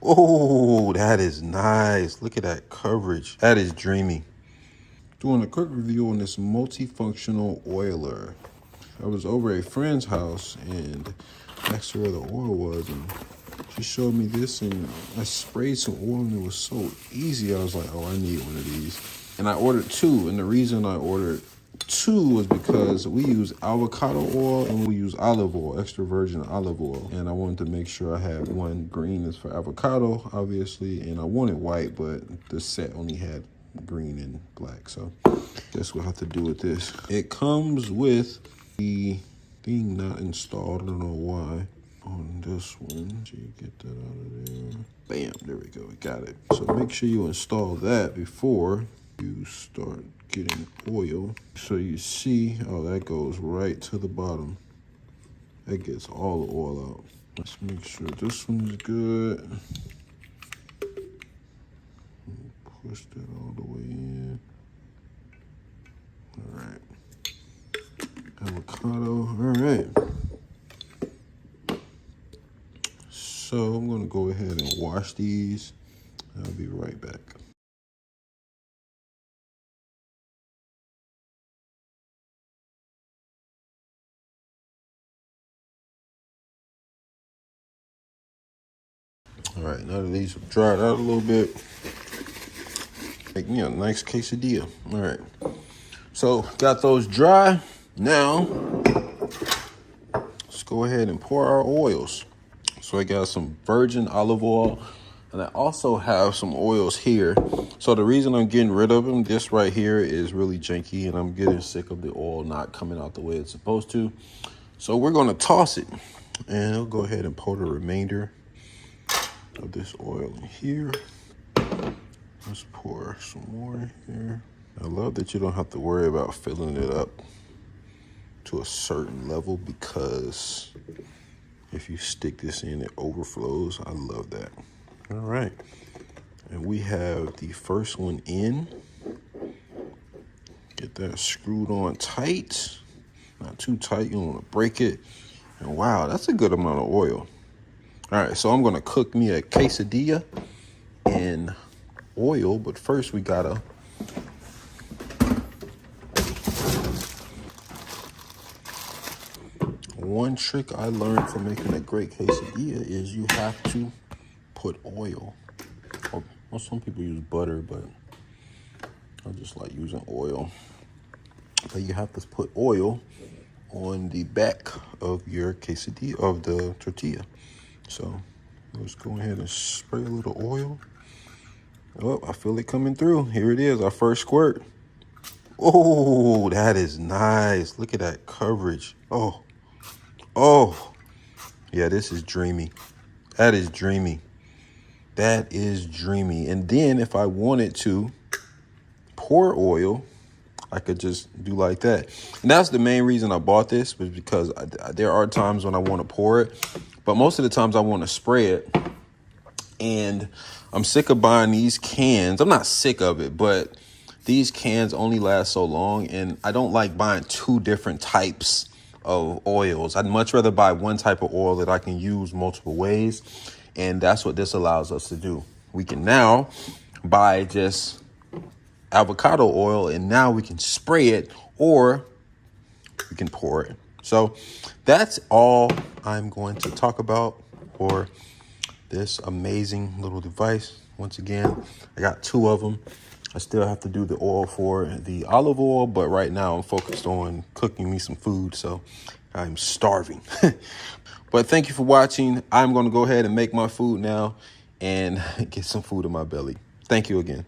Oh, that is nice. Look at that coverage. That is dreamy. Doing a quick review on this multifunctional oiler. I was over at a friend's house and asked her where the oil was, and she showed me this, and I sprayed some oil and it was so easy. I was like, oh, I need one of these. And I ordered two, and the reason I ordered two was because we use avocado oil and we use olive oil, extra virgin olive oil. And I wanted to make sure I had one green is for avocado, obviously, and I wanted white, but the set only had green and black. So guess we'll have to do with this. It comes with the thing not installed. I don't know why. On this one, so you get that out of there. Bam, there we go, we got it. So make sure you install that before you start getting oil. So you see, oh, that goes right to the bottom. That gets all the oil out. Let's make sure this one's good. Push that all the way in. All right. Avocado, all right. So I'm gonna go ahead and wash these. I'll be right back. All right, now that these have dried out a little bit, make me a nice quesadilla. All right, so got those dry. Now, let's go ahead and pour our oils. So I got some virgin olive oil, and I also have some oils here. So the reason I'm getting rid of them, this right here is really janky, and I'm getting sick of the oil not coming out the way it's supposed to. So we're gonna toss it, and I'll go ahead and pour the remainder of this oil in here. Let's pour some more in here. I love that you don't have to worry about filling it up to a certain level, because if you stick this in, it overflows. I love that. All right, and we have the first one in. Get that screwed on tight, not too tight, you don't want to break it. And wow, that's a good amount of oil. All right, so I'm gonna cook me a quesadilla in oil, but first we gotta one trick I learned from making a great quesadilla is you have to put oil. Or, well, some people use butter, but I just like using oil. But you have to put oil on the back of your quesadilla, of the tortilla. So let's go ahead and spray a little oil. Oh, I feel it coming through. Here it is, our first squirt. Oh, that is nice. Look at that coverage. Oh, yeah, this is dreamy. That is dreamy. That is dreamy. And then if I wanted to pour oil, I could just do like that. And that's the main reason I bought this, was because there are times when I want to pour it, but most of the times I want to spray it. And I'm sick of buying these cans. I'm not sick of it, but these cans only last so long, and I don't like buying two different types of oils. I'd much rather buy one type of oil that I can use multiple ways, and that's what this allows us to do. We can now buy just avocado oil, and now we can spray it, or we can pour it. So that's all I'm going to talk about for this amazing little device. Once again, I got two of them. I still have to do the oil for the olive oil, but right now I'm focused on cooking me some food, so I'm starving. But thank you for watching. I'm going to go ahead and make my food now and get some food in my belly. Thank you again.